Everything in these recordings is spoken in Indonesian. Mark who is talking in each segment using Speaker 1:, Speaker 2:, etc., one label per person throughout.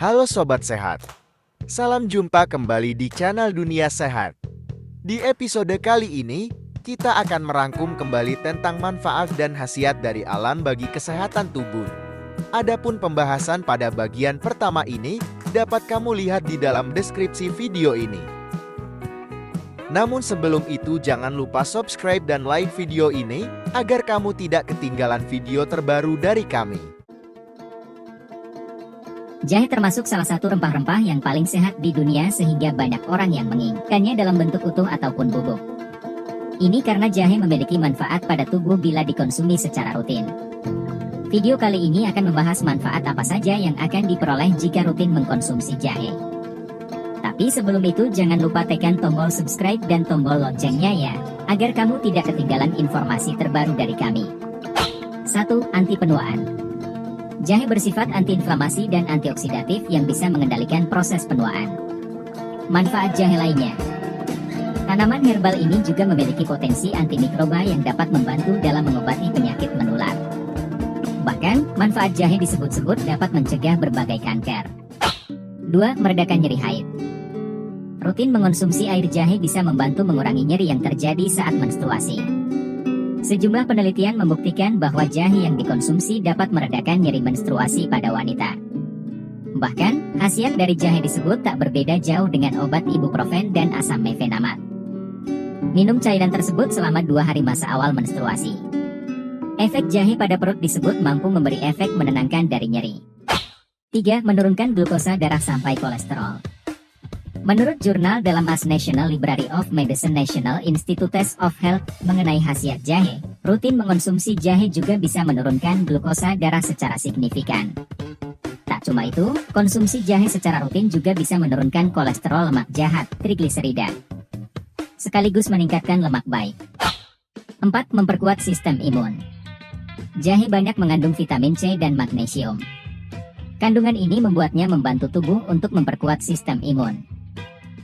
Speaker 1: Halo Sobat Sehat, salam jumpa kembali di channel Dunia Sehat. Di episode kali ini, kita akan merangkum kembali tentang manfaat dan khasiat dari alam bagi kesehatan tubuh. Adapun pembahasan pada bagian pertama ini dapat kamu lihat di dalam deskripsi video ini. Namun sebelum itu jangan lupa subscribe dan like video ini agar kamu tidak ketinggalan video terbaru dari kami.
Speaker 2: Jahe termasuk salah satu rempah-rempah yang paling sehat di dunia sehingga banyak orang yang menginginkannya dalam bentuk utuh ataupun bubuk. Ini karena jahe memiliki manfaat pada tubuh bila dikonsumi secara rutin. Video kali ini akan membahas manfaat apa saja yang akan diperoleh jika rutin mengkonsumsi jahe. Tapi sebelum itu jangan lupa tekan tombol subscribe dan tombol loncengnya ya, agar kamu tidak ketinggalan informasi terbaru dari kami. 1. Anti penuaan. Jahe bersifat antiinflamasi dan antioksidatif yang bisa mengendalikan proses penuaan. Manfaat jahe lainnya. Tanaman herbal ini juga memiliki potensi antimikroba yang dapat membantu dalam mengobati penyakit menular. Bahkan, manfaat jahe disebut-sebut dapat mencegah berbagai kanker. 2. Meredakan nyeri haid. Rutin mengonsumsi air jahe bisa membantu mengurangi nyeri yang terjadi saat menstruasi. Sejumlah penelitian membuktikan bahwa jahe yang dikonsumsi dapat meredakan nyeri menstruasi pada wanita. Bahkan, khasiat dari jahe disebut tak berbeda jauh dengan obat ibuprofen dan asam mefenamat. Minum cairan tersebut selama 2 hari masa awal menstruasi. Efek jahe pada perut disebut mampu memberi efek menenangkan dari nyeri. 3. Menurunkan glukosa darah sampai kolesterol. Menurut jurnal dalam Mass National Library of Medicine National Institutes of Health mengenai khasiat jahe, rutin mengonsumsi jahe juga bisa menurunkan glukosa darah secara signifikan. Tak cuma itu, konsumsi jahe secara rutin juga bisa menurunkan kolesterol lemak jahat, trigliserida, sekaligus meningkatkan lemak baik. 4. Memperkuat sistem imun. Jahe banyak mengandung vitamin C dan magnesium. Kandungan ini membuatnya membantu tubuh untuk memperkuat sistem imun.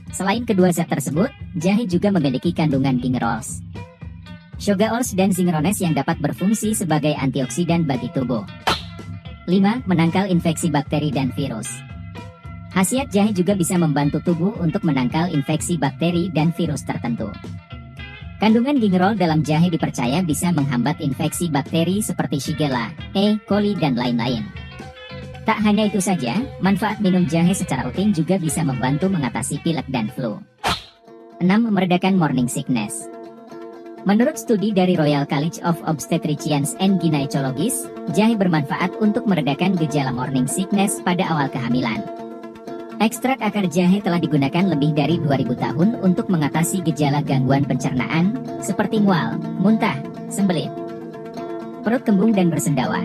Speaker 2: Selain kedua zat tersebut, jahe juga memiliki kandungan gingerols, sugarols dan zingerones yang dapat berfungsi sebagai antioksidan bagi tubuh. 5. Menangkal infeksi bakteri dan virus. Khasiat jahe juga bisa membantu tubuh untuk menangkal infeksi bakteri dan virus tertentu. Kandungan gingerol dalam jahe dipercaya bisa menghambat infeksi bakteri seperti Shigella, E. coli dan lain-lain. Tak hanya itu saja, manfaat minum jahe secara rutin juga bisa membantu mengatasi pilek dan flu. 6. Meredakan morning sickness. Menurut studi dari Royal College of Obstetricians and Gynecologists, jahe bermanfaat untuk meredakan gejala morning sickness pada awal kehamilan. Ekstrak akar jahe telah digunakan lebih dari 2000 tahun untuk mengatasi gejala gangguan pencernaan, seperti mual, muntah, sembelit, perut kembung dan bersendawa.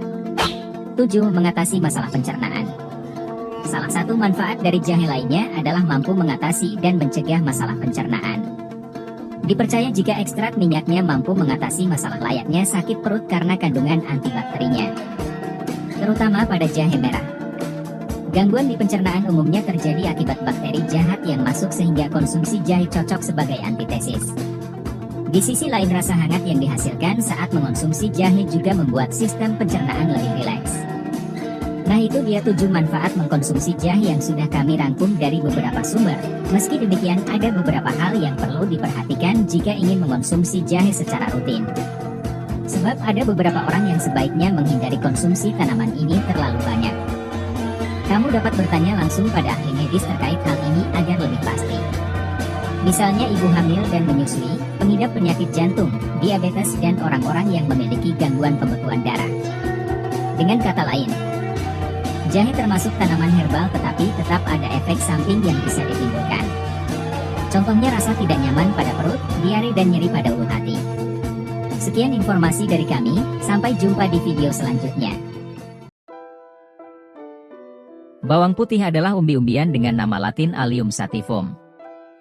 Speaker 2: 7. Mengatasi masalah pencernaan. Salah satu manfaat dari jahe lainnya adalah mampu mengatasi dan mencegah masalah pencernaan. Dipercaya jika ekstrak minyaknya mampu mengatasi masalah layaknya sakit perut karena kandungan antibakterinya, terutama pada jahe merah. Gangguan di pencernaan umumnya terjadi akibat bakteri jahat yang masuk sehingga konsumsi jahe cocok sebagai antitesis. Di sisi lain, rasa hangat yang dihasilkan saat mengonsumsi jahe juga membuat sistem pencernaan lebih rileks. Nah itu dia 7 manfaat mengkonsumsi jahe yang sudah kami rangkum dari beberapa sumber. Meski demikian ada beberapa hal yang perlu diperhatikan jika ingin mengonsumsi jahe secara rutin. Sebab ada beberapa orang yang sebaiknya menghindari konsumsi tanaman ini terlalu banyak. Kamu dapat bertanya langsung pada ahli medis terkait hal ini agar lebih pasti. Misalnya ibu hamil dan menyusui, pengidap penyakit jantung, diabetes dan orang-orang yang memiliki gangguan pembekuan darah. Dengan kata lain, jahe termasuk tanaman herbal tetapi tetap ada efek samping yang bisa ditimbulkan. Contohnya rasa tidak nyaman pada perut, diare dan nyeri pada ulu hati. Sekian informasi dari kami, sampai jumpa di video selanjutnya.
Speaker 3: Bawang putih adalah umbi-umbian dengan nama latin Allium sativum.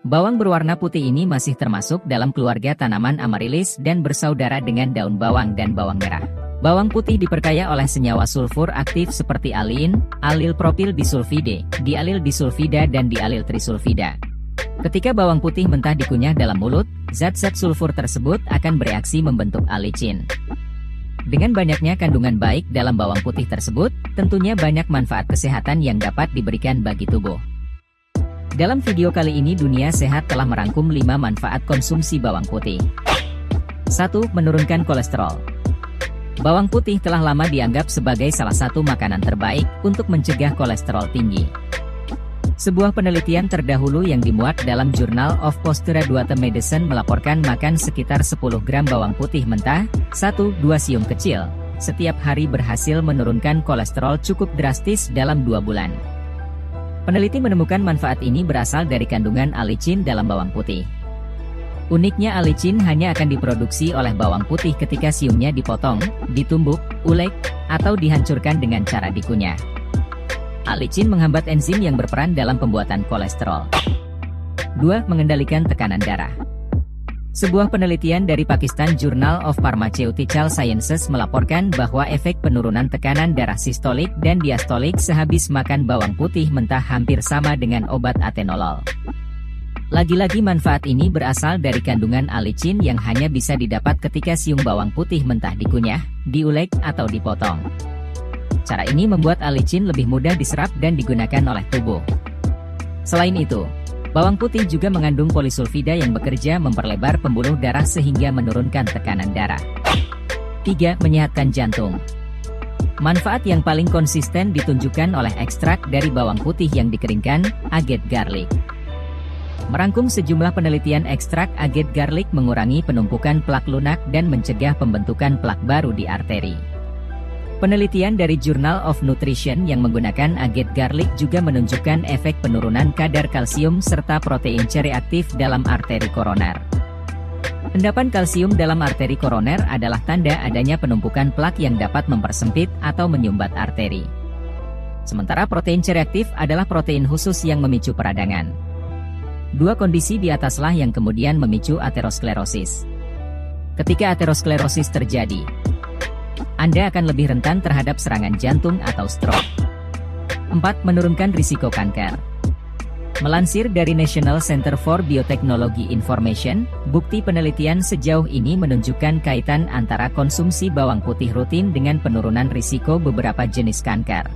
Speaker 3: Bawang berwarna putih ini masih termasuk dalam keluarga tanaman Amaryllis dan bersaudara dengan daun bawang dan bawang merah. Bawang putih diperkaya oleh senyawa sulfur aktif seperti alin, alil propil disulfide, dialil disulfida dan dialil trisulfida. Ketika bawang putih mentah dikunyah dalam mulut, zat-zat sulfur tersebut akan bereaksi membentuk alicin. Dengan banyaknya kandungan baik dalam bawang putih tersebut, tentunya banyak manfaat kesehatan yang dapat diberikan bagi tubuh. Dalam video kali ini Dunia Sehat telah merangkum 5 manfaat konsumsi bawang putih. 1. Menurunkan kolesterol. Bawang putih telah lama dianggap sebagai salah satu makanan terbaik untuk mencegah kolesterol tinggi. Sebuah penelitian terdahulu yang dimuat dalam Journal of Postgraduate Medicine melaporkan makan sekitar 10 gram bawang putih mentah, 1-2 siung kecil, setiap hari berhasil menurunkan kolesterol cukup drastis dalam 2 bulan. Peneliti menemukan manfaat ini berasal dari kandungan alicin dalam bawang putih. Uniknya alicin hanya akan diproduksi oleh bawang putih ketika siungnya dipotong, ditumbuk, ulek, atau dihancurkan dengan cara dikunyah. Alicin menghambat enzim yang berperan dalam pembuatan kolesterol. 2. Mengendalikan tekanan darah. Sebuah penelitian dari Pakistan Journal of Pharmaceutical Sciences melaporkan bahwa efek penurunan tekanan darah sistolik dan diastolik sehabis makan bawang putih mentah hampir sama dengan obat atenolol. Lagi-lagi manfaat ini berasal dari kandungan alicin yang hanya bisa didapat ketika siung bawang putih mentah dikunyah, diulek, atau dipotong. Cara ini membuat alicin lebih mudah diserap dan digunakan oleh tubuh. Selain itu, bawang putih juga mengandung polisulfida yang bekerja memperlebar pembuluh darah sehingga menurunkan tekanan darah. 3. Menyehatkan jantung. Manfaat yang paling konsisten ditunjukkan oleh ekstrak dari bawang putih yang dikeringkan, agate garlic. Merangkum sejumlah penelitian, ekstrak agate garlic mengurangi penumpukan plak lunak dan mencegah pembentukan plak baru di arteri. Penelitian dari Journal of Nutrition yang menggunakan agate garlic juga menunjukkan efek penurunan kadar kalsium serta protein C reaktif dalam arteri koroner. Endapan kalsium dalam arteri koroner adalah tanda adanya penumpukan plak yang dapat mempersempit atau menyumbat arteri. Sementara protein C reaktif adalah protein khusus yang memicu peradangan. 2 kondisi di ataslah yang kemudian memicu aterosklerosis. Ketika aterosklerosis terjadi, Anda akan lebih rentan terhadap serangan jantung atau stroke. 4. Menurunkan risiko kanker. Melansir dari National Center for Biotechnology Information, bukti penelitian sejauh ini menunjukkan kaitan antara konsumsi bawang putih rutin dengan penurunan risiko beberapa jenis kanker,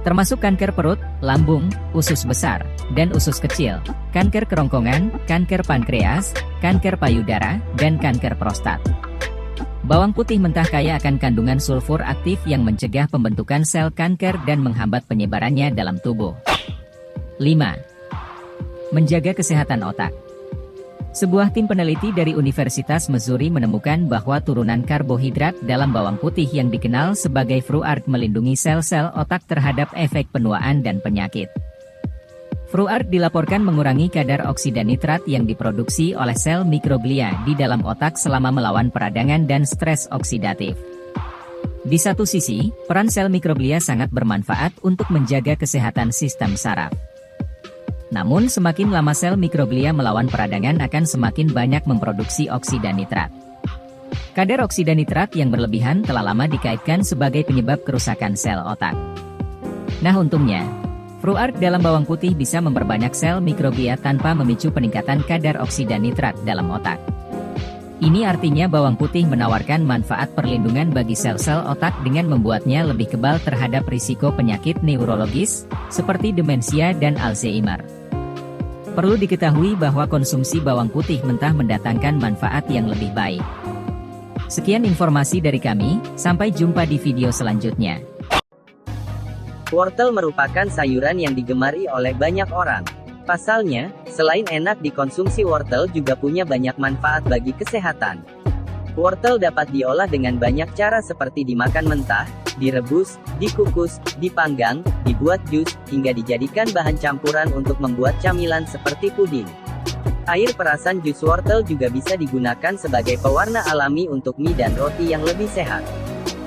Speaker 3: termasuk kanker perut, lambung, usus besar, dan usus kecil, kanker kerongkongan, kanker pankreas, kanker payudara, dan kanker prostat. Bawang putih mentah kaya akan kandungan sulfur aktif yang mencegah pembentukan sel kanker dan menghambat penyebarannya dalam tubuh. 5. Menjaga kesehatan otak. Sebuah tim peneliti dari Universitas Missouri menemukan bahwa turunan karbohidrat dalam bawang putih yang dikenal sebagai fructose melindungi sel-sel otak terhadap efek penuaan dan penyakit. Fructose dilaporkan mengurangi kadar oksida nitrat yang diproduksi oleh sel mikroglia di dalam otak selama melawan peradangan dan stres oksidatif. Di satu sisi, peran sel mikroglia sangat bermanfaat untuk menjaga kesehatan sistem saraf. Namun semakin lama sel mikroglia melawan peradangan akan semakin banyak memproduksi oksida nitrat. Kadar oksida nitrat yang berlebihan telah lama dikaitkan sebagai penyebab kerusakan sel otak. Nah untungnya, fructose dalam bawang putih bisa memperbanyak sel mikroglia tanpa memicu peningkatan kadar oksida nitrat dalam otak. Ini artinya bawang putih menawarkan manfaat perlindungan bagi sel-sel otak dengan membuatnya lebih kebal terhadap risiko penyakit neurologis, seperti demensia dan Alzheimer. Perlu diketahui bahwa konsumsi bawang putih mentah mendatangkan manfaat yang lebih baik. Sekian informasi dari kami, sampai jumpa di video selanjutnya.
Speaker 4: Wortel merupakan sayuran yang digemari oleh banyak orang. Pasalnya, selain enak dikonsumsi, wortel juga punya banyak manfaat bagi kesehatan. Wortel dapat diolah dengan banyak cara seperti dimakan mentah, direbus, dikukus, dipanggang, dibuat jus, hingga dijadikan bahan campuran untuk membuat camilan seperti puding. Air perasan jus wortel juga bisa digunakan sebagai pewarna alami untuk mie dan roti yang lebih sehat.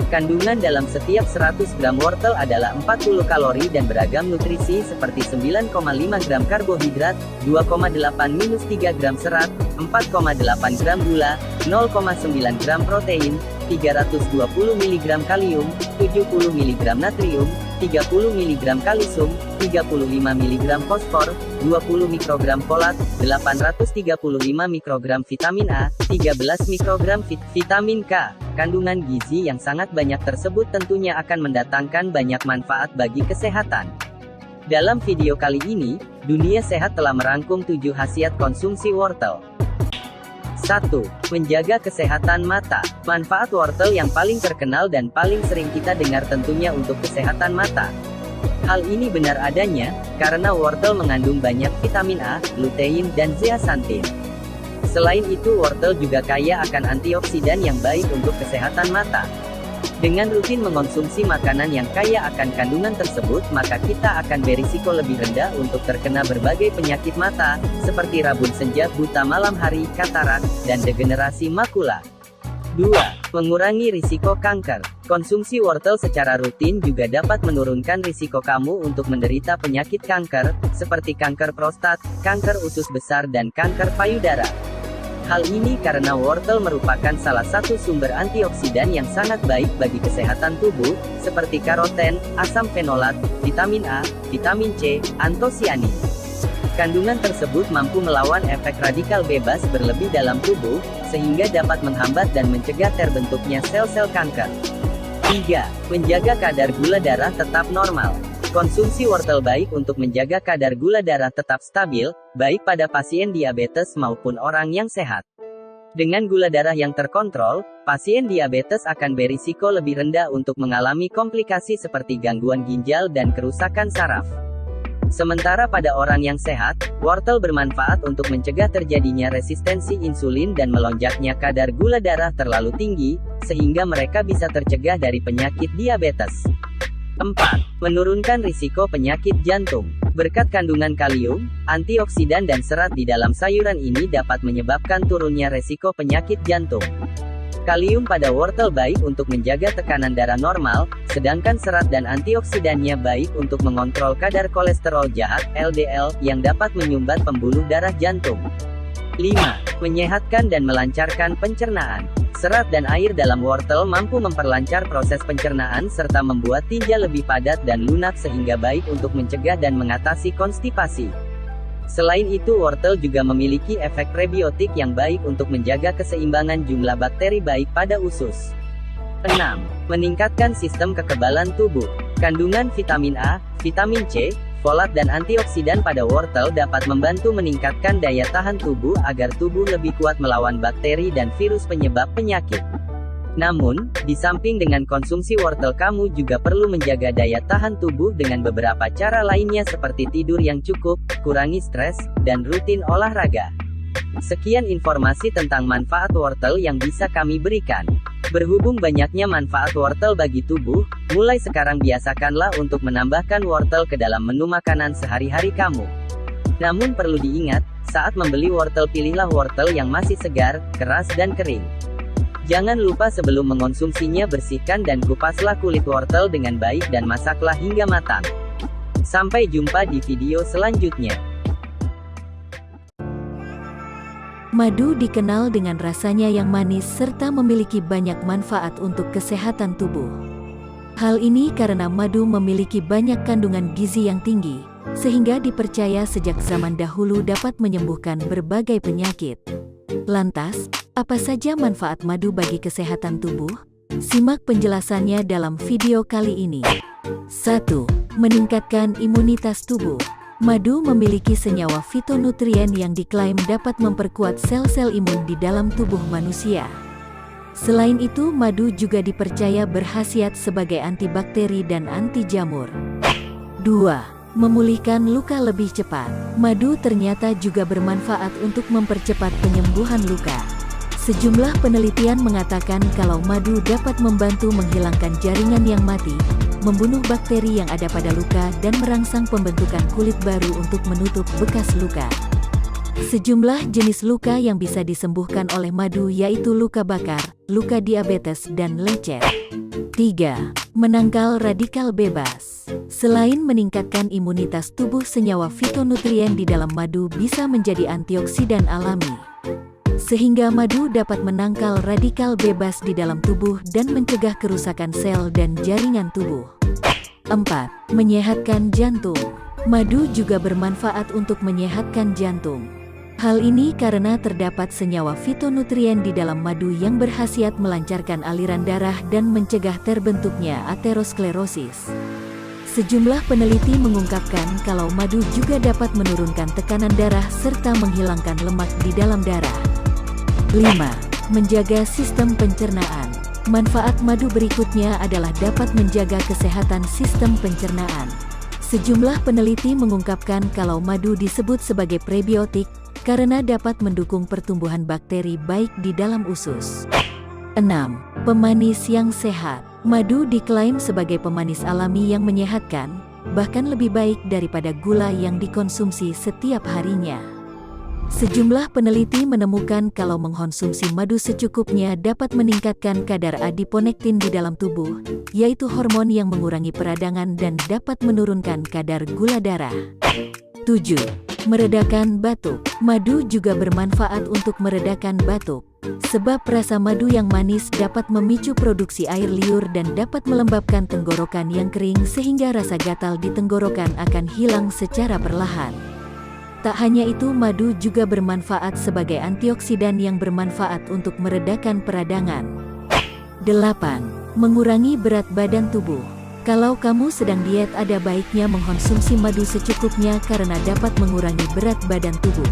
Speaker 4: Kandungan dalam setiap 100 gram wortel adalah 40 kalori dan beragam nutrisi seperti 9,5 gram karbohidrat, 2,8-3 gram serat, 4,8 gram gula, 0,9 gram protein, 320 mg kalium, 70 mg natrium, 30 mg kalsium, 35 mg fosfor, 20 mikrogram folat, 835 mikrogram vitamin A, 13 mikrogram vitamin K. Kandungan gizi yang sangat banyak tersebut tentunya akan mendatangkan banyak manfaat bagi kesehatan. Dalam video kali ini, Dunia Sehat telah merangkum 7 khasiat konsumsi wortel. 1. Menjaga kesehatan mata. Manfaat wortel yang paling terkenal dan paling sering kita dengar tentunya untuk kesehatan mata. Hal ini benar adanya, karena wortel mengandung banyak vitamin A, lutein, dan zeaxanthin. Selain itu, wortel juga kaya akan antioksidan yang baik untuk kesehatan mata. Dengan rutin mengonsumsi makanan yang kaya akan kandungan tersebut, maka kita akan berisiko lebih rendah untuk terkena berbagai penyakit mata, seperti rabun senja, buta malam hari, katarak, dan degenerasi makula. 2. Mengurangi risiko kanker. Konsumsi wortel secara rutin juga dapat menurunkan risiko kamu untuk menderita penyakit kanker, seperti kanker prostat, kanker usus besar, dan kanker payudara. Hal ini karena wortel merupakan salah satu sumber antioksidan yang sangat baik bagi kesehatan tubuh, seperti karoten, asam fenolat, vitamin A, vitamin C, antosianin. Kandungan tersebut mampu melawan efek radikal bebas berlebih dalam tubuh, sehingga dapat menghambat dan mencegah terbentuknya sel-sel kanker. 3. Menjaga kadar gula darah tetap normal. Konsumsi wortel baik untuk menjaga kadar gula darah tetap stabil, baik pada pasien diabetes maupun orang yang sehat. Dengan gula darah yang terkontrol, pasien diabetes akan berisiko lebih rendah untuk mengalami komplikasi seperti gangguan ginjal dan kerusakan saraf. Sementara pada orang yang sehat, wortel bermanfaat untuk mencegah terjadinya resistensi insulin dan melonjaknya kadar gula darah terlalu tinggi, sehingga mereka bisa tercegah dari penyakit diabetes. 4. Menurunkan risiko penyakit jantung. Berkat kandungan kalium, antioksidan dan serat di dalam sayuran ini dapat menyebabkan turunnya risiko penyakit jantung. Kalium pada wortel baik untuk menjaga tekanan darah normal, sedangkan serat dan antioksidannya baik untuk mengontrol kadar kolesterol jahat, LDL, yang dapat menyumbat pembuluh darah jantung. 5. Menyehatkan dan melancarkan pencernaan. Serat dan air dalam wortel mampu memperlancar proses pencernaan serta membuat tinja lebih padat dan lunak sehingga baik untuk mencegah dan mengatasi konstipasi. Selain itu, wortel juga memiliki efek prebiotik yang baik untuk menjaga keseimbangan jumlah bakteri baik pada usus. 6. Meningkatkan sistem kekebalan tubuh. Kandungan vitamin A, vitamin C, folat dan antioksidan pada wortel dapat membantu meningkatkan daya tahan tubuh agar tubuh lebih kuat melawan bakteri dan virus penyebab penyakit. Namun, di samping dengan konsumsi wortel kamu juga perlu menjaga daya tahan tubuh dengan beberapa cara lainnya seperti tidur yang cukup, kurangi stres, dan rutin olahraga. Sekian informasi tentang manfaat wortel yang bisa kami berikan. Berhubung banyaknya manfaat wortel bagi tubuh, mulai sekarang biasakanlah untuk menambahkan wortel ke dalam menu makanan sehari-hari kamu. Namun perlu diingat, saat membeli wortel pilihlah wortel yang masih segar, keras dan kering. Jangan lupa sebelum mengonsumsinya bersihkan dan kupaslah kulit wortel dengan baik dan masaklah hingga matang. Sampai jumpa di video selanjutnya.
Speaker 5: Madu dikenal dengan rasanya yang manis serta memiliki banyak manfaat untuk kesehatan tubuh. Hal ini karena madu memiliki banyak kandungan gizi yang tinggi, sehingga dipercaya sejak zaman dahulu dapat menyembuhkan berbagai penyakit. Lantas, apa saja manfaat madu bagi kesehatan tubuh? Simak penjelasannya dalam video kali ini. 1. Meningkatkan imunitas tubuh. Madu memiliki senyawa fitonutrien yang diklaim dapat memperkuat sel-sel imun di dalam tubuh manusia. Selain itu, madu juga dipercaya berkhasiat sebagai antibakteri dan anti jamur. 2. Memulihkan luka lebih cepat. Madu ternyata juga bermanfaat untuk mempercepat penyembuhan luka. Sejumlah penelitian mengatakan kalau madu dapat membantu menghilangkan jaringan yang mati, membunuh bakteri yang ada pada luka dan merangsang pembentukan kulit baru untuk menutup bekas luka. Sejumlah jenis luka yang bisa disembuhkan oleh madu yaitu luka bakar, luka diabetes, dan lecet. 3. Menangkal radikal bebas. Selain meningkatkan imunitas tubuh, senyawa fitonutrien di dalam madu bisa menjadi antioksidan alami, sehingga madu dapat menangkal radikal bebas di dalam tubuh dan mencegah kerusakan sel dan jaringan tubuh. 4. Menyehatkan jantung. Madu juga bermanfaat untuk menyehatkan jantung. Hal ini karena terdapat senyawa fitonutrien di dalam madu yang berkhasiat melancarkan aliran darah dan mencegah terbentuknya aterosklerosis. Sejumlah peneliti mengungkapkan kalau madu juga dapat menurunkan tekanan darah serta menghilangkan lemak di dalam darah. 5. Menjaga sistem pencernaan. Manfaat madu berikutnya adalah dapat menjaga kesehatan sistem pencernaan. Sejumlah peneliti mengungkapkan kalau madu disebut sebagai prebiotik karena dapat mendukung pertumbuhan bakteri baik di dalam usus. 6. Pemanis yang sehat. Madu diklaim sebagai pemanis alami yang menyehatkan, bahkan lebih baik daripada gula yang dikonsumsi setiap harinya. Sejumlah peneliti menemukan kalau mengkonsumsi madu secukupnya dapat meningkatkan kadar adiponektin di dalam tubuh, yaitu hormon yang mengurangi peradangan dan dapat menurunkan kadar gula darah. 7. Meredakan batuk. Madu juga bermanfaat untuk meredakan batuk. Sebab rasa madu yang manis dapat memicu produksi air liur dan dapat melembabkan tenggorokan yang kering sehingga rasa gatal di tenggorokan akan hilang secara perlahan. Tak hanya itu, madu juga bermanfaat sebagai antioksidan yang bermanfaat untuk meredakan peradangan. 8. Mengurangi berat badan tubuh. Kalau kamu sedang diet, ada baiknya mengkonsumsi madu secukupnya karena dapat mengurangi berat badan tubuh.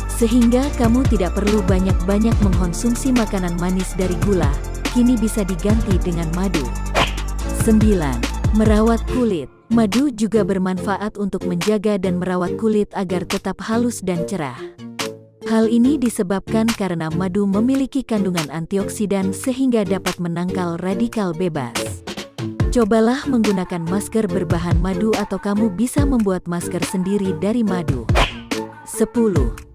Speaker 5: Sehingga kamu tidak perlu banyak-banyak mengkonsumsi makanan manis dari gula, kini bisa diganti dengan madu. 9. Merawat kulit. Madu juga bermanfaat untuk menjaga dan merawat kulit agar tetap halus dan cerah. Hal ini disebabkan karena madu memiliki kandungan antioksidan sehingga dapat menangkal radikal bebas. Cobalah menggunakan masker berbahan madu atau kamu bisa membuat masker sendiri dari madu. 10.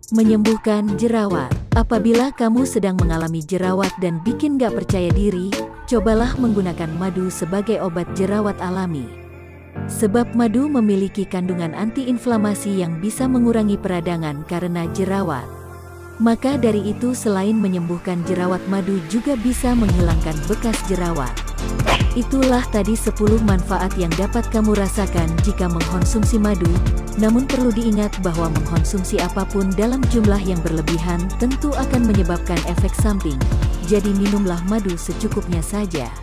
Speaker 5: Menyembuhkan jerawat. Apabila kamu sedang mengalami jerawat dan bikin gak percaya diri, cobalah menggunakan madu sebagai obat jerawat alami. Sebab madu memiliki kandungan antiinflamasi yang bisa mengurangi peradangan karena jerawat. Maka dari itu, selain menyembuhkan jerawat, madu juga bisa menghilangkan bekas jerawat. Itulah tadi 10 manfaat yang dapat kamu rasakan jika mengkonsumsi madu. Namun perlu diingat bahwa mengkonsumsi apapun dalam jumlah yang berlebihan tentu akan menyebabkan efek samping. Jadi minumlah madu secukupnya saja.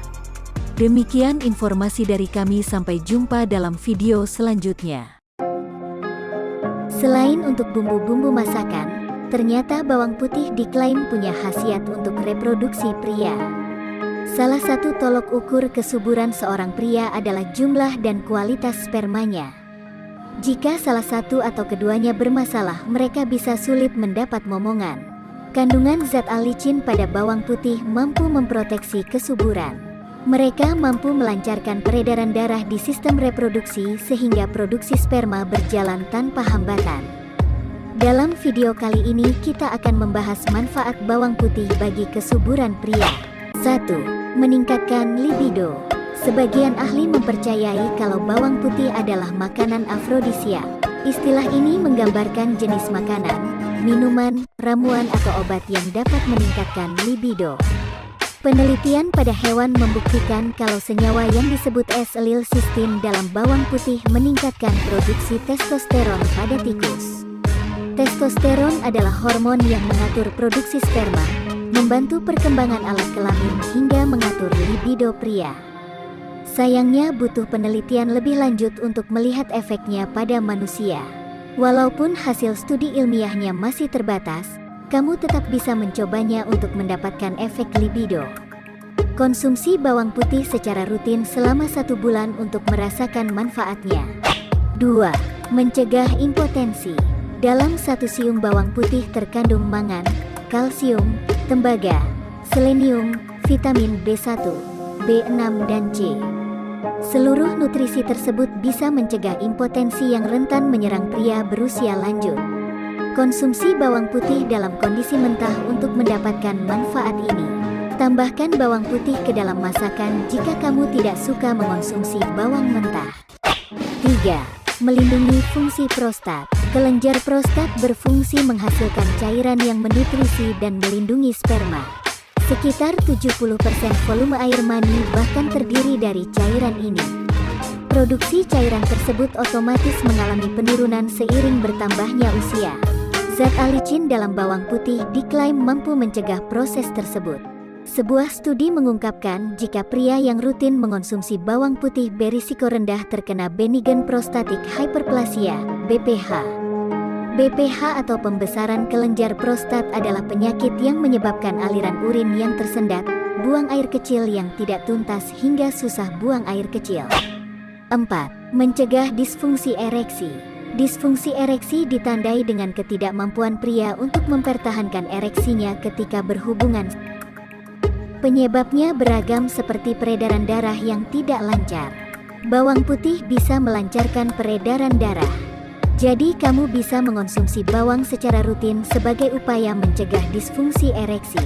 Speaker 5: Demikian informasi dari kami, sampai jumpa dalam video selanjutnya.
Speaker 6: Selain untuk bumbu-bumbu masakan, ternyata bawang putih diklaim punya khasiat untuk reproduksi pria. Salah satu tolok ukur kesuburan seorang pria adalah jumlah dan kualitas spermanya. Jika salah satu atau keduanya bermasalah, mereka bisa sulit mendapat momongan. Kandungan zat alicin pada bawang putih mampu memproteksi kesuburan. Mereka mampu melancarkan peredaran darah di sistem reproduksi sehingga produksi sperma berjalan tanpa hambatan. Dalam video kali ini kita akan membahas manfaat bawang putih bagi kesuburan pria. 1. Meningkatkan libido. Sebagian ahli mempercayai kalau bawang putih adalah makanan afrodisiak. Istilah ini menggambarkan jenis makanan, minuman, ramuan atau obat yang dapat meningkatkan libido. Penelitian pada hewan membuktikan kalau senyawa yang disebut S-lilcystin dalam bawang putih meningkatkan produksi testosteron pada tikus. Testosteron adalah hormon yang mengatur produksi sperma, membantu perkembangan alat kelamin hingga mengatur libido pria. Sayangnya butuh penelitian lebih lanjut untuk melihat efeknya pada manusia. Walaupun hasil studi ilmiahnya masih terbatas, kamu tetap bisa mencobanya untuk mendapatkan efek libido. Konsumsi bawang putih secara rutin selama 1 bulan untuk merasakan manfaatnya. 2. Mencegah impotensi. Dalam 1 siung bawang putih terkandung mangan, kalsium, tembaga, selenium, vitamin B1, B6 dan C. Seluruh nutrisi tersebut bisa mencegah impotensi yang rentan menyerang pria berusia lanjut. Konsumsi bawang putih dalam kondisi mentah untuk mendapatkan manfaat ini. Tambahkan bawang putih ke dalam masakan jika kamu tidak suka mengonsumsi bawang mentah. 3. Melindungi fungsi prostat. Kelenjar prostat berfungsi menghasilkan cairan yang menutrisi dan melindungi sperma. Sekitar 70% volume air mani bahkan terdiri dari cairan ini. Produksi cairan tersebut otomatis mengalami penurunan seiring bertambahnya usia. Zat alicin dalam bawang putih diklaim mampu mencegah proses tersebut. Sebuah studi mengungkapkan jika pria yang rutin mengonsumsi bawang putih berisiko rendah terkena benign prostatic hyperplasia, BPH. BPH atau pembesaran kelenjar prostat adalah penyakit yang menyebabkan aliran urin yang tersendat, buang air kecil yang tidak tuntas hingga susah buang air kecil. 4. Mencegah disfungsi ereksi. Disfungsi ereksi ditandai dengan ketidakmampuan pria untuk mempertahankan ereksinya ketika berhubungan. Penyebabnya beragam seperti peredaran darah yang tidak lancar. Bawang putih bisa melancarkan peredaran darah. Jadi kamu bisa mengonsumsi bawang secara rutin sebagai upaya mencegah disfungsi ereksi.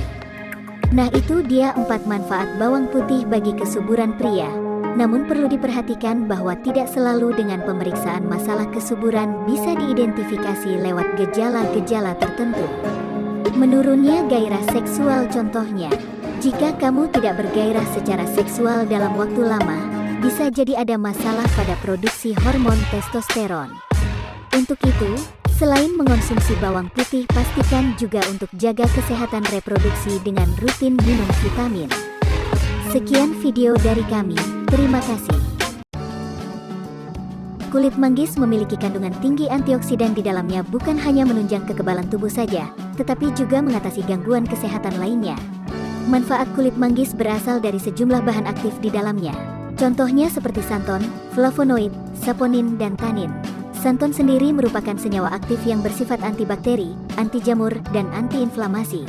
Speaker 6: Nah itu dia 4 manfaat bawang putih bagi kesuburan pria. Namun perlu diperhatikan bahwa tidak selalu dengan pemeriksaan masalah kesuburan bisa diidentifikasi lewat gejala-gejala tertentu. Menurunnya gairah seksual contohnya. Jika kamu tidak bergairah secara seksual dalam waktu lama, bisa jadi ada masalah pada produksi hormon testosteron. Untuk itu, selain mengonsumsi bawang putih, pastikan juga untuk jaga kesehatan reproduksi dengan rutin minum vitamin. Sekian video dari kami, terima kasih. Kulit manggis memiliki kandungan tinggi antioksidan di dalamnya bukan hanya menunjang kekebalan tubuh saja, tetapi juga mengatasi gangguan kesehatan lainnya. Manfaat kulit manggis berasal dari sejumlah bahan aktif di dalamnya. Contohnya seperti santon, flavonoid, saponin, dan tanin. Santon sendiri merupakan senyawa aktif yang bersifat antibakteri, anti jamur, dan antiinflamasi.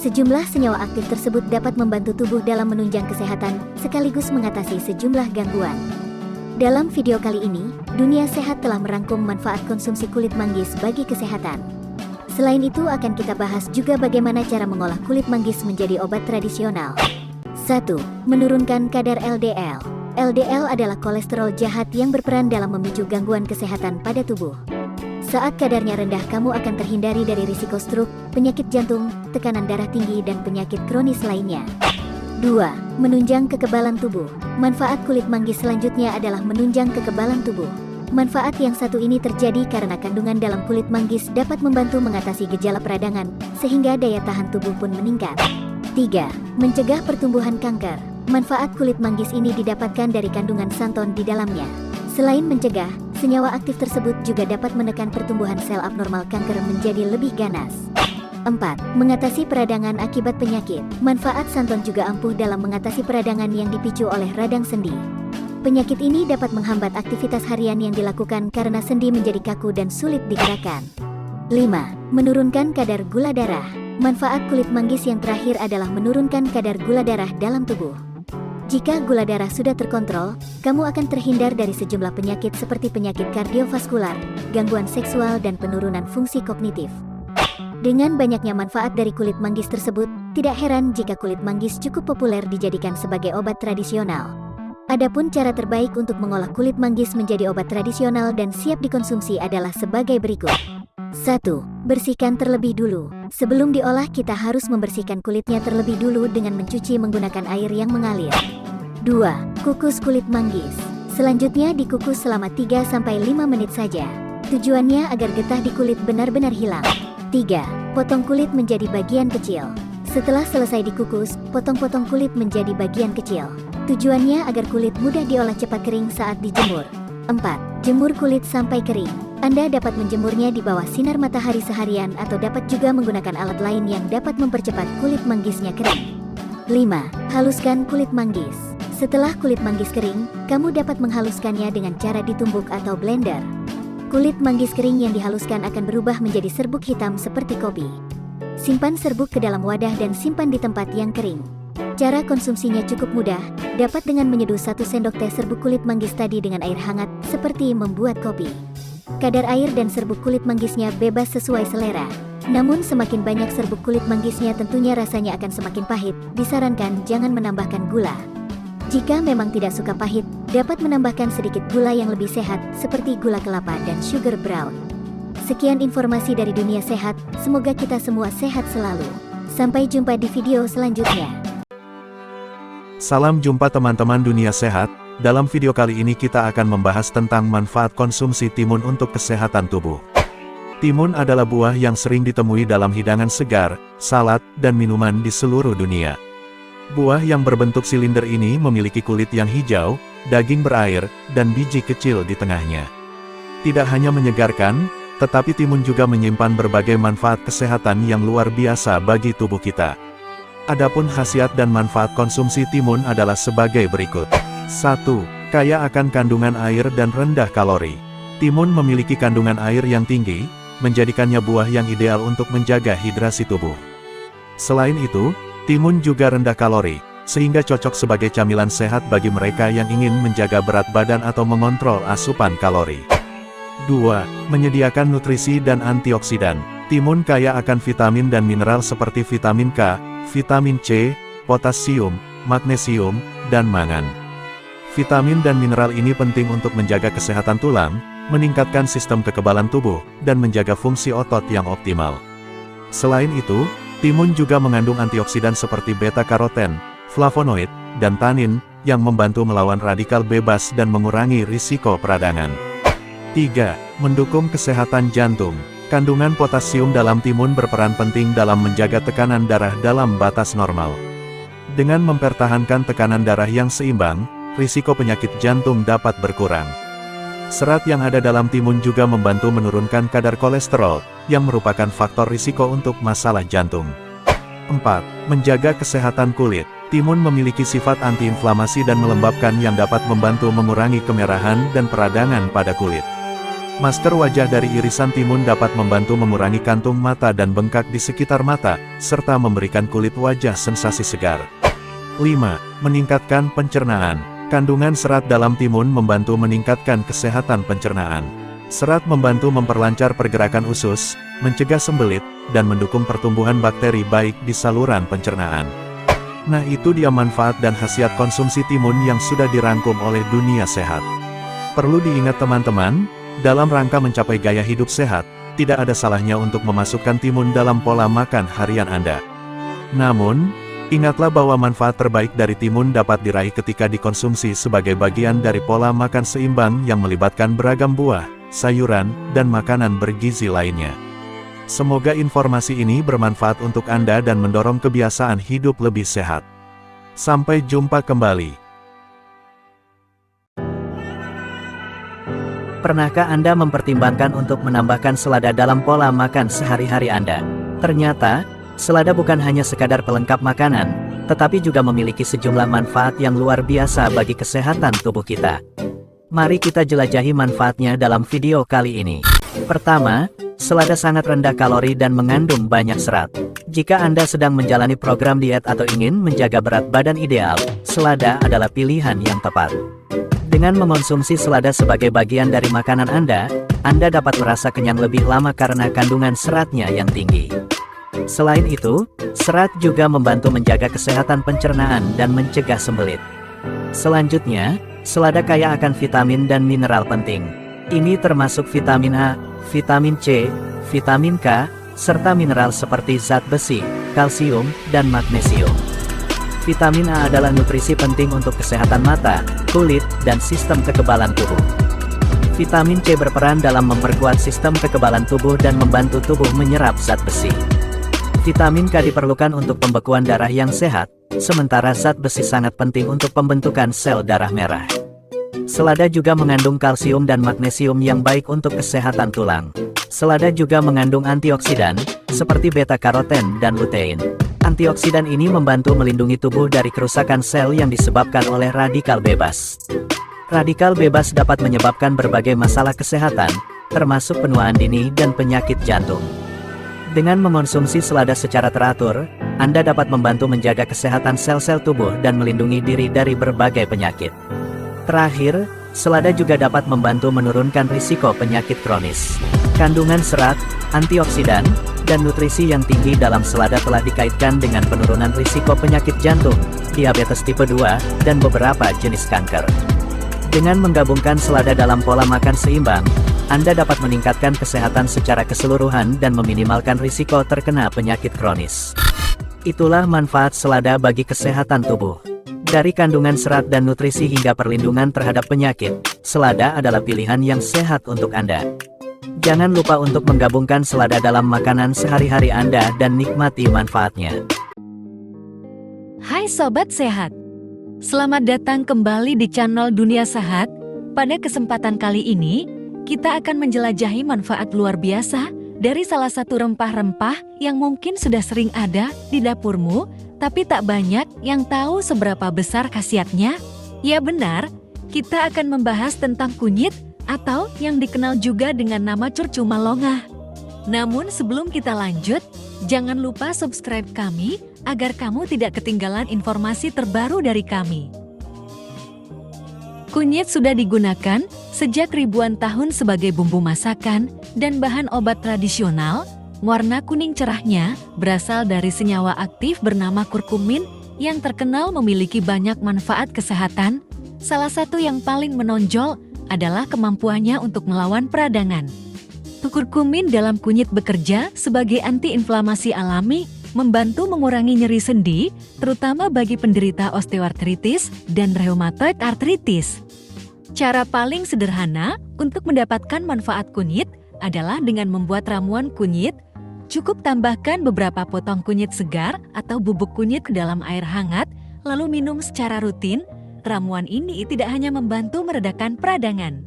Speaker 6: Sejumlah senyawa aktif tersebut dapat membantu tubuh dalam menunjang kesehatan, sekaligus mengatasi sejumlah gangguan. Dalam video kali ini, Dunia Sehat telah merangkum manfaat konsumsi kulit manggis bagi kesehatan. Selain itu akan kita bahas juga bagaimana cara mengolah kulit manggis menjadi obat tradisional. 1. Menurunkan kadar LDL. LDL adalah kolesterol jahat yang berperan dalam memicu gangguan kesehatan pada tubuh. Saat kadarnya rendah, kamu akan terhindari dari risiko stroke, penyakit jantung, tekanan darah tinggi, dan penyakit kronis lainnya. 2. Menunjang kekebalan tubuh. Manfaat kulit manggis selanjutnya adalah menunjang kekebalan tubuh. Manfaat yang satu ini terjadi karena kandungan dalam kulit manggis dapat membantu mengatasi gejala peradangan, sehingga daya tahan tubuh pun meningkat. 3. Mencegah pertumbuhan kanker. Manfaat kulit manggis ini didapatkan dari kandungan santon di dalamnya. Selain mencegah, senyawa aktif tersebut juga dapat menekan pertumbuhan sel abnormal kanker menjadi lebih ganas. 4. Mengatasi peradangan akibat penyakit. Manfaat santon juga ampuh dalam mengatasi peradangan yang dipicu oleh radang sendi. Penyakit ini dapat menghambat aktivitas harian yang dilakukan karena sendi menjadi kaku dan sulit digerakkan. 5. Menurunkan kadar gula darah. Manfaat kulit manggis yang terakhir adalah menurunkan kadar gula darah dalam tubuh. Jika gula darah sudah terkontrol, kamu akan terhindar dari sejumlah penyakit seperti penyakit kardiovaskular, gangguan seksual, dan penurunan fungsi kognitif. Dengan banyaknya manfaat dari kulit manggis tersebut, tidak heran jika kulit manggis cukup populer dijadikan sebagai obat tradisional. Adapun cara terbaik untuk mengolah kulit manggis menjadi obat tradisional dan siap dikonsumsi adalah sebagai berikut. 1. Bersihkan terlebih dulu. Sebelum diolah, kita harus membersihkan kulitnya terlebih dulu dengan mencuci menggunakan air yang mengalir. 2. Kukus kulit manggis. Selanjutnya dikukus selama 3-5 menit saja. Tujuannya agar getah di kulit benar-benar hilang. 3. Potong kulit menjadi bagian kecil. Setelah selesai dikukus, potong-potong kulit menjadi bagian kecil. Tujuannya agar kulit mudah diolah cepat kering saat dijemur. 4. Jemur kulit sampai kering. Anda dapat menjemurnya di bawah sinar matahari seharian atau dapat juga menggunakan alat lain yang dapat mempercepat kulit manggisnya kering. 5. Haluskan kulit manggis. Setelah kulit manggis kering, kamu dapat menghaluskannya dengan cara ditumbuk atau blender. Kulit manggis kering yang dihaluskan akan berubah menjadi serbuk hitam seperti kopi. Simpan serbuk ke dalam wadah dan simpan di tempat yang kering. Cara konsumsinya cukup mudah, dapat dengan menyeduh 1 sendok teh serbuk kulit manggis tadi dengan air hangat, seperti membuat kopi. Kadar air dan serbuk kulit manggisnya bebas sesuai selera. Namun semakin banyak serbuk kulit manggisnya tentunya rasanya akan semakin pahit, disarankan jangan menambahkan gula. Jika memang tidak suka pahit, dapat menambahkan sedikit gula yang lebih sehat, seperti gula kelapa dan sugar brown. Sekian informasi dari Dunia Sehat, semoga kita semua sehat selalu. Sampai jumpa di video selanjutnya.
Speaker 7: Salam jumpa teman-teman Dunia Sehat, dalam video kali ini kita akan membahas tentang manfaat konsumsi timun untuk kesehatan tubuh. Timun adalah buah yang sering ditemui dalam hidangan segar, salad, dan minuman di seluruh dunia. Buah yang berbentuk silinder ini memiliki kulit yang hijau, daging berair, dan biji kecil di tengahnya. Tidak hanya menyegarkan, tetapi timun juga menyimpan berbagai manfaat kesehatan yang luar biasa bagi tubuh kita. Adapun khasiat dan manfaat konsumsi timun adalah sebagai berikut. 1. Kaya akan kandungan air dan rendah kalori. Timun memiliki kandungan air yang tinggi, menjadikannya buah yang ideal untuk menjaga hidrasi tubuh. Selain itu, timun juga rendah kalori, sehingga cocok sebagai camilan sehat bagi mereka yang ingin menjaga berat badan atau mengontrol asupan kalori. 2. Menyediakan nutrisi dan antioksidan. Timun kaya akan vitamin dan mineral seperti vitamin K, vitamin C, potasium, magnesium, dan mangan. Vitamin dan mineral ini penting untuk menjaga kesehatan tulang, meningkatkan sistem kekebalan tubuh, dan menjaga fungsi otot yang optimal. Selain itu, timun juga mengandung antioksidan seperti beta-karoten, flavonoid, dan tanin, yang membantu melawan radikal bebas dan mengurangi risiko peradangan. 3. Mendukung kesehatan jantung. Kandungan potasium dalam timun berperan penting dalam menjaga tekanan darah dalam batas normal. Dengan mempertahankan tekanan darah yang seimbang, risiko penyakit jantung dapat berkurang. Serat yang ada dalam timun juga membantu menurunkan kadar kolesterol, yang merupakan faktor risiko untuk masalah jantung. 4. Menjaga kesehatan kulit. Timun memiliki sifat antiinflamasi dan melembabkan yang dapat membantu mengurangi kemerahan dan peradangan pada kulit. Masker wajah dari irisan timun dapat membantu mengurangi kantung mata dan bengkak di sekitar mata, serta memberikan kulit wajah sensasi segar. 5. Meningkatkan pencernaan. Kandungan serat dalam timun membantu meningkatkan kesehatan pencernaan. Serat membantu memperlancar pergerakan usus, mencegah sembelit, dan mendukung pertumbuhan bakteri baik di saluran pencernaan. Nah, itu dia manfaat dan khasiat konsumsi timun yang sudah dirangkum oleh Dunia Sehat. Perlu diingat teman-teman, dalam rangka mencapai gaya hidup sehat, tidak ada salahnya untuk memasukkan timun dalam pola makan harian Anda. Namun, ingatlah bahwa manfaat terbaik dari timun dapat diraih ketika dikonsumsi sebagai bagian dari pola makan seimbang yang melibatkan beragam buah, sayuran, dan makanan bergizi lainnya. Semoga informasi ini bermanfaat untuk Anda dan mendorong kebiasaan hidup lebih sehat. Sampai jumpa kembali.
Speaker 3: Pernahkah Anda mempertimbangkan untuk menambahkan selada dalam pola makan sehari-hari Anda? Ternyata, selada bukan hanya sekadar pelengkap makanan, tetapi juga memiliki sejumlah manfaat yang luar biasa bagi kesehatan tubuh kita. Mari kita jelajahi manfaatnya dalam video kali ini. Pertama, selada sangat rendah kalori dan mengandung banyak serat. Jika Anda sedang menjalani program diet atau ingin menjaga berat badan ideal, selada adalah pilihan yang tepat. Dengan mengonsumsi selada sebagai bagian dari makanan Anda dapat merasa kenyang lebih lama karena kandungan seratnya yang tinggi. Selain itu, serat juga membantu menjaga kesehatan pencernaan dan mencegah sembelit. Selanjutnya, selada kaya akan vitamin dan mineral penting. Ini termasuk vitamin A, vitamin C, vitamin K, serta mineral seperti zat besi, kalsium, dan magnesium. Vitamin A adalah nutrisi penting untuk kesehatan mata, kulit, dan sistem kekebalan tubuh. Vitamin C berperan dalam memperkuat sistem kekebalan tubuh dan membantu tubuh menyerap zat besi. Vitamin K diperlukan untuk pembekuan darah yang sehat, sementara zat besi sangat penting untuk pembentukan sel darah merah. Selada juga mengandung kalsium dan magnesium yang baik untuk kesehatan tulang. Selada juga mengandung antioksidan, seperti beta-karoten dan lutein. Antioksidan ini membantu melindungi tubuh dari kerusakan sel yang disebabkan oleh radikal bebas. Radikal bebas dapat menyebabkan berbagai masalah kesehatan, termasuk penuaan dini dan penyakit jantung. Dengan mengonsumsi selada secara teratur, Anda dapat membantu menjaga kesehatan sel-sel tubuh dan melindungi diri dari berbagai penyakit. Terakhir, selada juga dapat membantu menurunkan risiko penyakit kronis. Kandungan serat, antioksidan, dan nutrisi yang tinggi dalam selada telah dikaitkan dengan penurunan risiko penyakit jantung, diabetes tipe 2, dan beberapa jenis kanker. Dengan menggabungkan selada dalam pola makan seimbang, Anda dapat meningkatkan kesehatan secara keseluruhan dan meminimalkan risiko terkena penyakit kronis. Itulah manfaat selada bagi kesehatan tubuh.
Speaker 8: Dari kandungan serat dan nutrisi hingga perlindungan terhadap penyakit, selada adalah pilihan yang sehat untuk Anda. Jangan lupa untuk menggabungkan selada dalam makanan sehari-hari Anda dan nikmati manfaatnya.
Speaker 9: Hai Sobat Sehat, selamat datang kembali di channel Dunia Sehat. Pada kesempatan kali ini, kita akan menjelajahi manfaat luar biasa dari salah satu rempah-rempah yang mungkin sudah sering ada di dapurmu, tapi tak banyak yang tahu seberapa besar khasiatnya. Ya benar, kita akan membahas tentang kunyit atau yang dikenal juga dengan nama curcuma longah. Namun sebelum kita lanjut, jangan lupa subscribe kami agar kamu tidak ketinggalan informasi terbaru dari kami. Kunyit sudah digunakan sejak ribuan tahun sebagai bumbu masakan dan bahan obat tradisional. Warna kuning cerahnya berasal dari senyawa aktif bernama kurkumin yang terkenal memiliki banyak manfaat kesehatan. Salah satu yang paling menonjol adalah kemampuannya untuk melawan peradangan. Kurkumin dalam kunyit bekerja sebagai antiinflamasi alami, membantu mengurangi nyeri sendi, terutama bagi penderita osteoartritis dan rheumatoid arthritis. Cara paling sederhana untuk mendapatkan manfaat kunyit adalah dengan membuat ramuan kunyit. Cukup tambahkan beberapa potong kunyit segar atau bubuk kunyit ke dalam air hangat, lalu minum secara rutin. Ramuan ini tidak hanya membantu meredakan peradangan,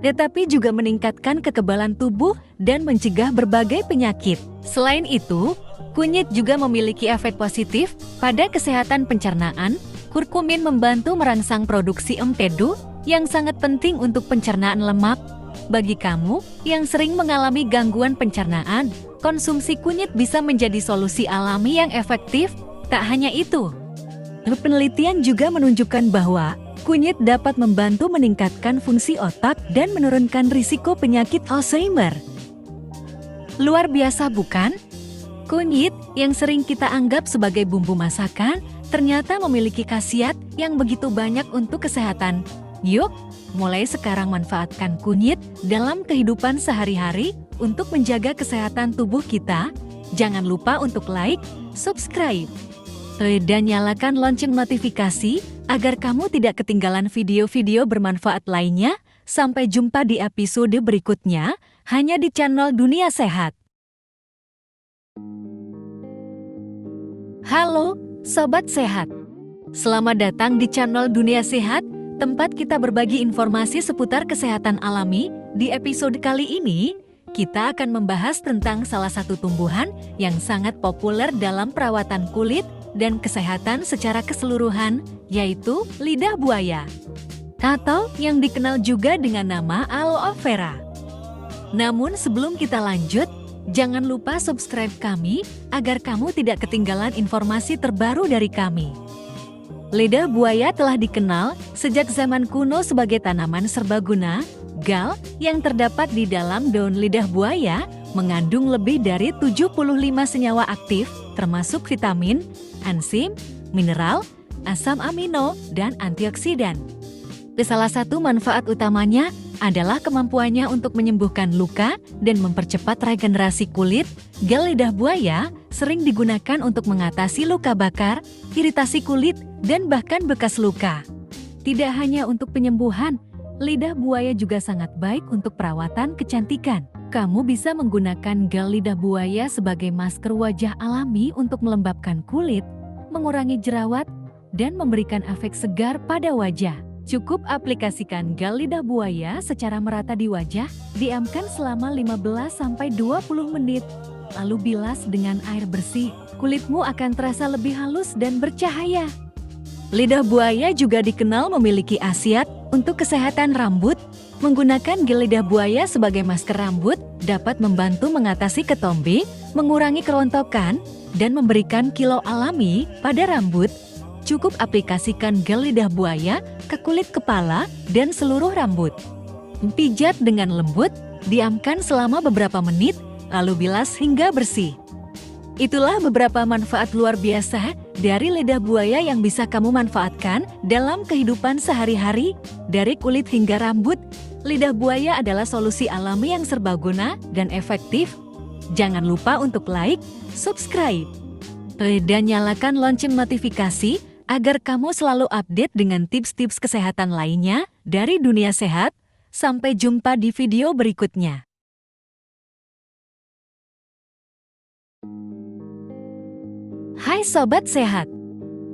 Speaker 9: tetapi juga meningkatkan kekebalan tubuh dan mencegah berbagai penyakit. Selain itu, kunyit juga memiliki efek positif pada kesehatan pencernaan. Kurkumin membantu merangsang produksi empedu yang sangat penting untuk pencernaan lemak. Bagi kamu yang sering mengalami gangguan pencernaan, konsumsi kunyit bisa menjadi solusi alami yang efektif. Tak hanya itu, penelitian juga menunjukkan bahwa kunyit dapat membantu meningkatkan fungsi otak dan menurunkan risiko penyakit Alzheimer. Luar biasa bukan? Kunyit yang sering kita anggap sebagai bumbu masakan ternyata memiliki khasiat yang begitu banyak untuk kesehatan. Yuk, mulai sekarang manfaatkan kunyit dalam kehidupan sehari-hari untuk menjaga kesehatan tubuh kita. Jangan lupa untuk like, subscribe, dan nyalakan lonceng notifikasi agar kamu tidak ketinggalan video-video bermanfaat lainnya. Sampai jumpa di episode berikutnya, hanya di channel Dunia Sehat. Halo, Sobat Sehat. Selamat datang di channel Dunia Sehat, tempat kita berbagi informasi seputar kesehatan alami. Di episode kali ini, kita akan membahas tentang salah satu tumbuhan yang sangat populer dalam perawatan kulit dan kesehatan secara keseluruhan, yaitu lidah buaya, atau yang dikenal juga dengan nama aloe vera. Namun sebelum kita lanjut, jangan lupa subscribe kami agar kamu tidak ketinggalan informasi terbaru dari kami. Lidah buaya telah dikenal sejak zaman kuno sebagai tanaman serbaguna. Gal yang terdapat di dalam daun lidah buaya mengandung lebih dari 75 senyawa aktif, termasuk vitamin, enzim, mineral, asam amino, dan antioksidan. Salah satu manfaat utamanya adalah kemampuannya untuk menyembuhkan luka dan mempercepat regenerasi kulit. Gel lidah buaya sering digunakan untuk mengatasi luka bakar, iritasi kulit, dan bahkan bekas luka. Tidak hanya untuk penyembuhan, lidah buaya juga sangat baik untuk perawatan kecantikan. Kamu bisa menggunakan gel lidah buaya sebagai masker wajah alami untuk melembabkan kulit, mengurangi jerawat, dan memberikan efek segar pada wajah. Cukup aplikasikan gel lidah buaya secara merata di wajah, diamkan selama 15-20 menit, lalu bilas dengan air bersih. Kulitmu akan terasa lebih halus dan bercahaya. Lidah buaya juga dikenal memiliki khasiat untuk kesehatan rambut. Menggunakan gel lidah buaya sebagai masker rambut dapat membantu mengatasi ketombe, mengurangi kerontokan, dan memberikan kilau alami pada rambut. Cukup aplikasikan gel lidah buaya ke kulit kepala dan seluruh rambut. Pijat dengan lembut, diamkan selama beberapa menit, lalu bilas hingga bersih. Itulah beberapa manfaat luar biasa dari lidah buaya yang bisa kamu manfaatkan dalam kehidupan sehari-hari. Dari kulit hingga rambut, lidah buaya adalah solusi alami yang serbaguna dan efektif. Jangan lupa untuk like, subscribe, dan nyalakan lonceng notifikasi agar kamu selalu update dengan tips-tips kesehatan lainnya dari dunia sehat. Sampai jumpa di video berikutnya. Hai Sobat Sehat,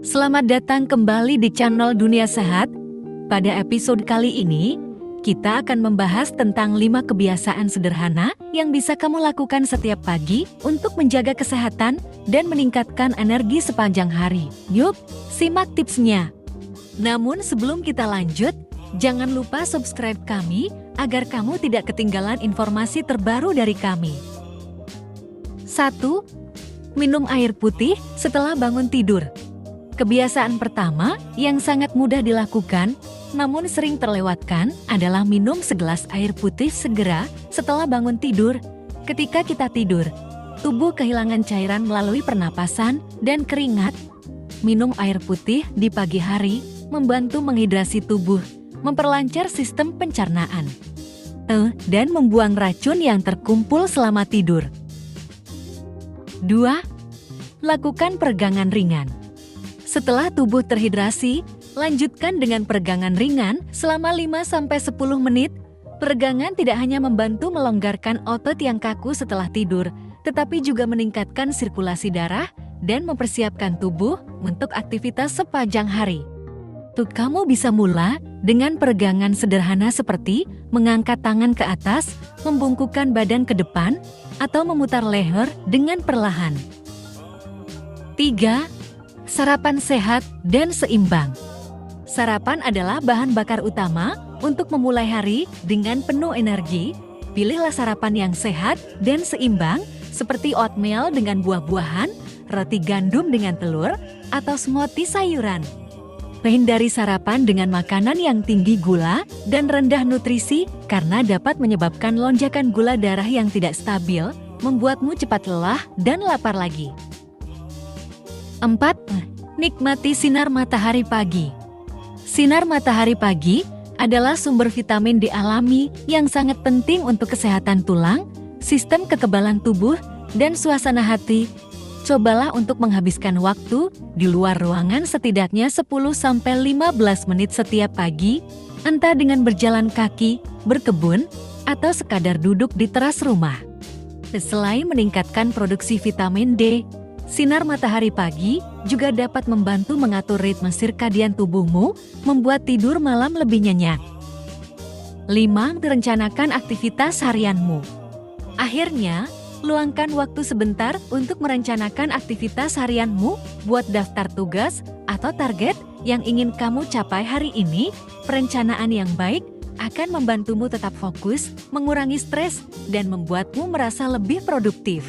Speaker 9: selamat datang kembali di channel Dunia Sehat. Pada episode kali ini, kita akan membahas tentang 5 kebiasaan sederhana yang bisa kamu lakukan setiap pagi untuk menjaga kesehatan dan meningkatkan energi sepanjang hari. Yuk, simak tipsnya. Namun sebelum kita lanjut, jangan lupa subscribe kami agar kamu tidak ketinggalan informasi terbaru dari kami. 1. Minum air putih setelah bangun tidur. Kebiasaan pertama yang sangat mudah dilakukan, namun sering terlewatkan adalah minum segelas air putih segera setelah bangun tidur. Ketika kita tidur, tubuh kehilangan cairan melalui pernapasan dan keringat. Minum air putih di pagi hari membantu menghidrasi tubuh, memperlancar sistem pencernaan, dan membuang racun yang terkumpul selama tidur. 2. Lakukan peregangan ringan. Setelah tubuh terhidrasi, lanjutkan dengan peregangan ringan selama 5-10 menit. Peregangan tidak hanya membantu melonggarkan otot yang kaku setelah tidur, tetapi juga meningkatkan sirkulasi darah dan mempersiapkan tubuh untuk aktivitas sepanjang hari. Kamu bisa mulai dengan peregangan sederhana seperti mengangkat tangan ke atas, membungkukkan badan ke depan, atau memutar leher dengan perlahan. 3. Sarapan sehat dan seimbang. Sarapan adalah bahan bakar utama untuk memulai hari dengan penuh energi. Pilihlah sarapan yang sehat dan seimbang seperti oatmeal dengan buah-buahan, roti gandum dengan telur, atau smoothie sayuran. Hindari sarapan dengan makanan yang tinggi gula dan rendah nutrisi karena dapat menyebabkan lonjakan gula darah yang tidak stabil, membuatmu cepat lelah dan lapar lagi. 4. Nikmati sinar matahari pagi. Sinar matahari pagi adalah sumber vitamin D alami yang sangat penting untuk kesehatan tulang, sistem kekebalan tubuh, dan suasana hati. Cobalah untuk menghabiskan waktu di luar ruangan setidaknya 10-15 menit setiap pagi, entah dengan berjalan kaki, berkebun, atau sekadar duduk di teras rumah. Selain meningkatkan produksi vitamin D, sinar matahari pagi juga dapat membantu mengatur ritme sirkadian tubuhmu, membuat tidur malam lebih nyenyak. 5. Rencanakan aktivitas harianmu. Akhirnya, luangkan waktu sebentar untuk merencanakan aktivitas harianmu, buat daftar tugas atau target yang ingin kamu capai hari ini. Perencanaan yang baik akan membantumu tetap fokus, mengurangi stres, dan membuatmu merasa lebih produktif.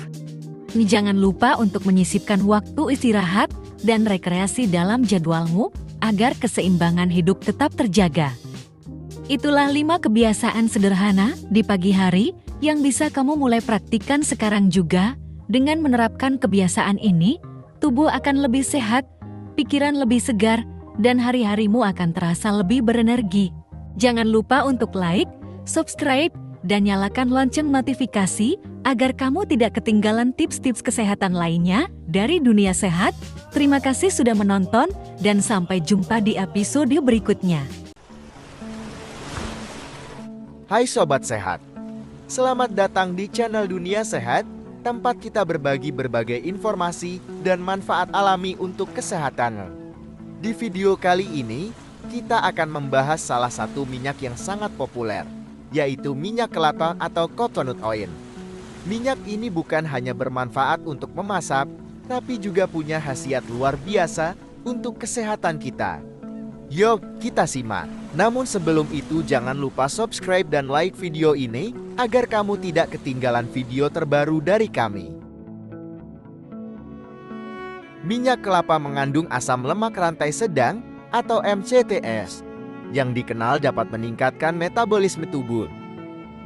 Speaker 9: Jangan lupa untuk menyisipkan waktu istirahat dan rekreasi dalam jadwalmu agar keseimbangan hidup tetap terjaga. Itulah 5 kebiasaan sederhana di pagi hari yang bisa kamu mulai praktikkan sekarang juga. Dengan menerapkan kebiasaan ini, tubuh akan lebih sehat, pikiran lebih segar, dan hari-harimu akan terasa lebih berenergi. Jangan lupa untuk like, subscribe, dan nyalakan lonceng notifikasi agar kamu tidak ketinggalan tips-tips kesehatan lainnya dari Dunia Sehat. Terima kasih sudah menonton, dan sampai jumpa di episode berikutnya.
Speaker 1: Hai Sobat Sehat, selamat datang di channel Dunia Sehat, tempat kita berbagi berbagai informasi dan manfaat alami untuk kesehatan. Di video kali ini, kita akan membahas salah satu minyak yang sangat populer, yaitu minyak kelapa atau coconut oil. Minyak ini bukan hanya bermanfaat untuk memasak, tapi juga punya khasiat luar biasa untuk kesehatan kita. Yuk, kita simak. Namun sebelum itu jangan lupa subscribe dan like video ini agar kamu tidak ketinggalan video terbaru dari kami. Minyak kelapa mengandung asam lemak rantai sedang atau MCTS yang dikenal dapat meningkatkan metabolisme tubuh.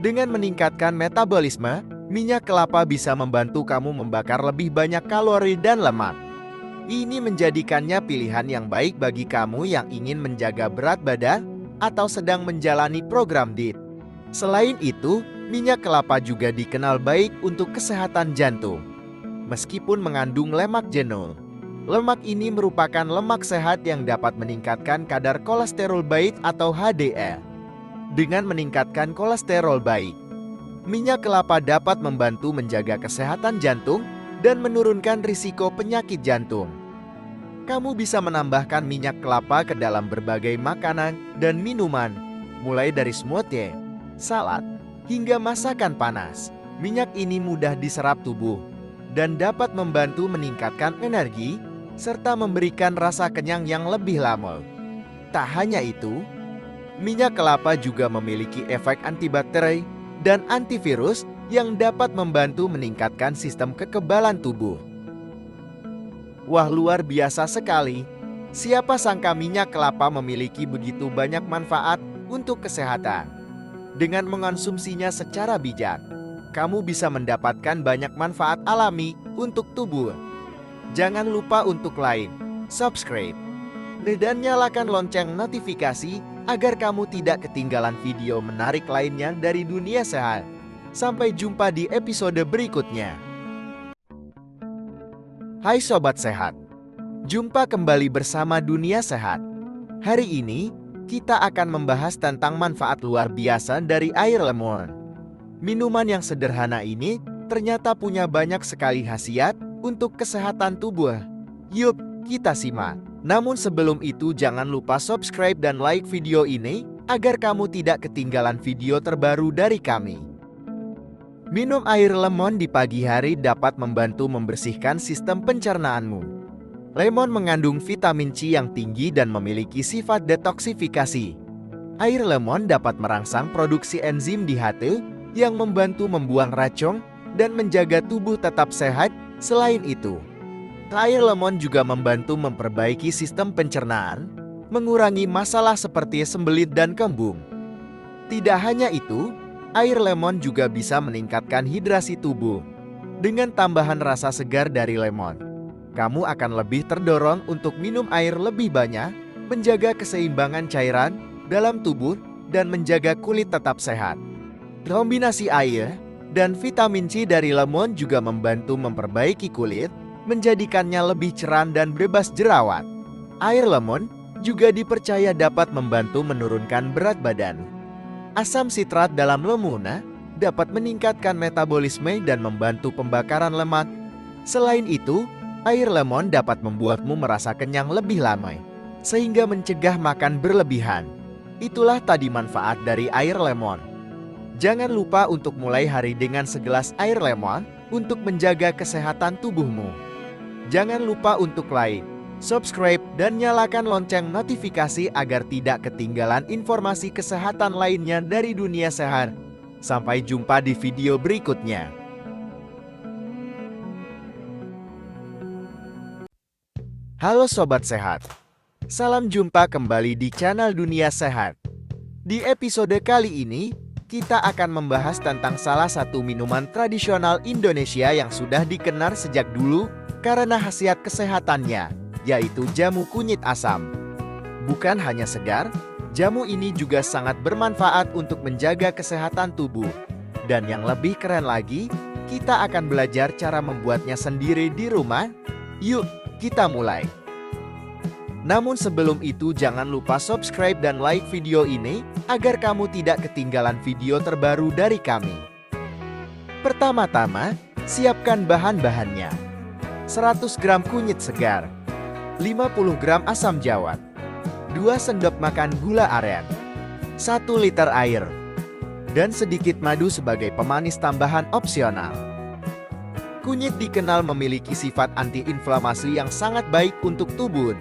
Speaker 1: Dengan meningkatkan metabolisme, minyak kelapa bisa membantu kamu membakar lebih banyak kalori dan lemak. Ini menjadikannya pilihan yang baik bagi kamu yang ingin menjaga berat badan atau sedang menjalani program diet. Selain itu, minyak kelapa juga dikenal baik untuk kesehatan jantung, meskipun mengandung lemak jenuh. Lemak ini merupakan lemak sehat yang dapat meningkatkan kadar kolesterol baik atau HDL. Dengan meningkatkan kolesterol baik, minyak kelapa dapat membantu menjaga kesehatan jantung dan menurunkan risiko penyakit jantung. Kamu bisa menambahkan minyak kelapa ke dalam berbagai makanan dan minuman, mulai dari smoothie, salad, hingga masakan panas. Minyak ini mudah diserap tubuh dan dapat membantu meningkatkan energi serta memberikan rasa kenyang yang lebih lama. Tak hanya itu, minyak kelapa juga memiliki efek antibakteri dan antivirus yang dapat membantu meningkatkan sistem kekebalan tubuh. Wah, luar biasa sekali. Siapa sangka minyak kelapa memiliki begitu banyak manfaat untuk kesehatan. Dengan mengonsumsinya secara bijak, kamu bisa mendapatkan banyak manfaat alami untuk tubuh. Jangan lupa untuk like, subscribe, dan nyalakan lonceng notifikasi agar kamu tidak ketinggalan video menarik lainnya dari Dunia Sehat. Sampai jumpa di episode berikutnya. Hai Sobat Sehat, jumpa kembali bersama Dunia Sehat. Hari ini, kita akan membahas tentang manfaat luar biasa dari air lemon. Minuman yang sederhana ini ternyata punya banyak sekali khasiat untuk kesehatan tubuh. Yuk, kita simak. Namun sebelum itu jangan lupa subscribe dan like video ini agar kamu tidak ketinggalan video terbaru dari kami. Minum air lemon di pagi hari dapat membantu membersihkan sistem pencernaanmu. Lemon mengandung vitamin C yang tinggi dan memiliki sifat detoksifikasi. Air lemon dapat merangsang produksi enzim di hati yang membantu membuang racun dan menjaga tubuh tetap sehat. Selain itu, air lemon juga membantu memperbaiki sistem pencernaan, mengurangi masalah seperti sembelit dan kembung. Tidak hanya itu, air lemon juga bisa meningkatkan hidrasi tubuh. Dengan tambahan rasa segar dari lemon, kamu akan lebih terdorong untuk minum air lebih banyak, menjaga keseimbangan cairan dalam tubuh, dan menjaga kulit tetap sehat. Kombinasi air dan vitamin C dari lemon juga membantu memperbaiki kulit, menjadikannya lebih cerah dan bebas jerawat. Air lemon juga dipercaya dapat membantu menurunkan berat badan. Asam sitrat dalam lemon dapat meningkatkan metabolisme dan membantu pembakaran lemak. Selain itu, air lemon dapat membuatmu merasa kenyang lebih lama, sehingga mencegah makan berlebihan. Itulah tadi manfaat dari air lemon. Jangan lupa untuk mulai hari dengan segelas air lemon untuk menjaga kesehatan tubuhmu. Jangan lupa untuk like, subscribe, dan nyalakan lonceng notifikasi agar tidak ketinggalan informasi kesehatan lainnya dari Dunia Sehat. Sampai jumpa di video berikutnya. Halo Sobat Sehat, salam jumpa kembali di channel Dunia Sehat. Di episode kali ini, kita akan membahas tentang salah satu minuman tradisional Indonesia yang sudah dikenal sejak dulu karena khasiat kesehatannya, yaitu jamu kunyit asam. Bukan hanya segar, jamu ini juga sangat bermanfaat untuk menjaga kesehatan tubuh. Dan yang lebih keren lagi, kita akan belajar cara membuatnya sendiri di rumah. Yuk, kita mulai. Namun sebelum itu jangan lupa subscribe dan like video ini agar kamu tidak ketinggalan video terbaru dari kami. Pertama-tama, siapkan bahan-bahannya. 100 gram kunyit segar, 50 gram asam jawat, 2 sendok makan gula aren, 1 liter air, dan sedikit madu sebagai pemanis tambahan opsional. Kunyit dikenal memiliki sifat anti-inflamasi yang sangat baik untuk tubuh.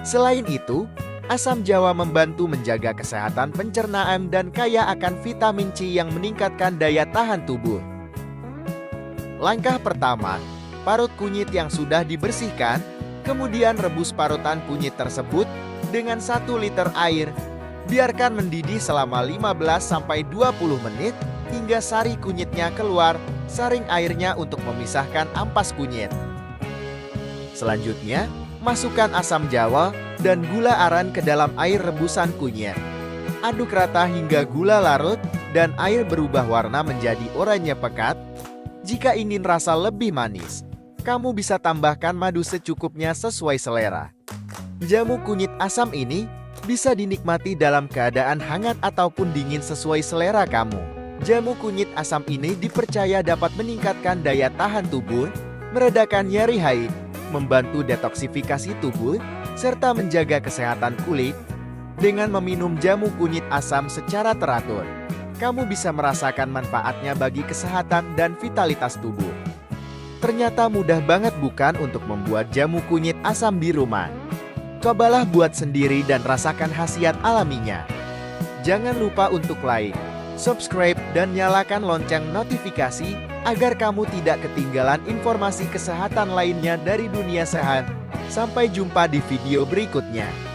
Speaker 1: Selain itu, asam jawa membantu menjaga kesehatan pencernaan dan kaya akan vitamin C yang meningkatkan daya tahan tubuh. Langkah pertama, parut kunyit yang sudah dibersihkan, kemudian rebus parutan kunyit tersebut dengan 1 liter air. Biarkan mendidih selama 15-20 menit hingga sari kunyitnya keluar, saring airnya untuk memisahkan ampas kunyit. Selanjutnya, masukkan asam jawa dan gula aren ke dalam air rebusan kunyit. Aduk rata hingga gula larut dan air berubah warna menjadi oranye pekat. Jika ingin rasa lebih manis, Kamu bisa tambahkan madu secukupnya sesuai selera. Jamu kunyit asam ini bisa dinikmati dalam keadaan hangat ataupun dingin sesuai selera kamu. Jamu kunyit asam ini dipercaya dapat meningkatkan daya tahan tubuh, meredakan nyeri haid, membantu detoksifikasi tubuh, serta menjaga kesehatan kulit. Dengan meminum jamu kunyit asam secara teratur, kamu bisa merasakan manfaatnya bagi kesehatan dan vitalitas tubuh. Ternyata mudah banget bukan untuk membuat jamu kunyit asam di rumah? Cobalah buat sendiri dan rasakan khasiat alaminya. Jangan lupa untuk like, subscribe, dan nyalakan lonceng notifikasi agar kamu tidak ketinggalan informasi kesehatan lainnya dari dunia sehat. Sampai jumpa di video berikutnya.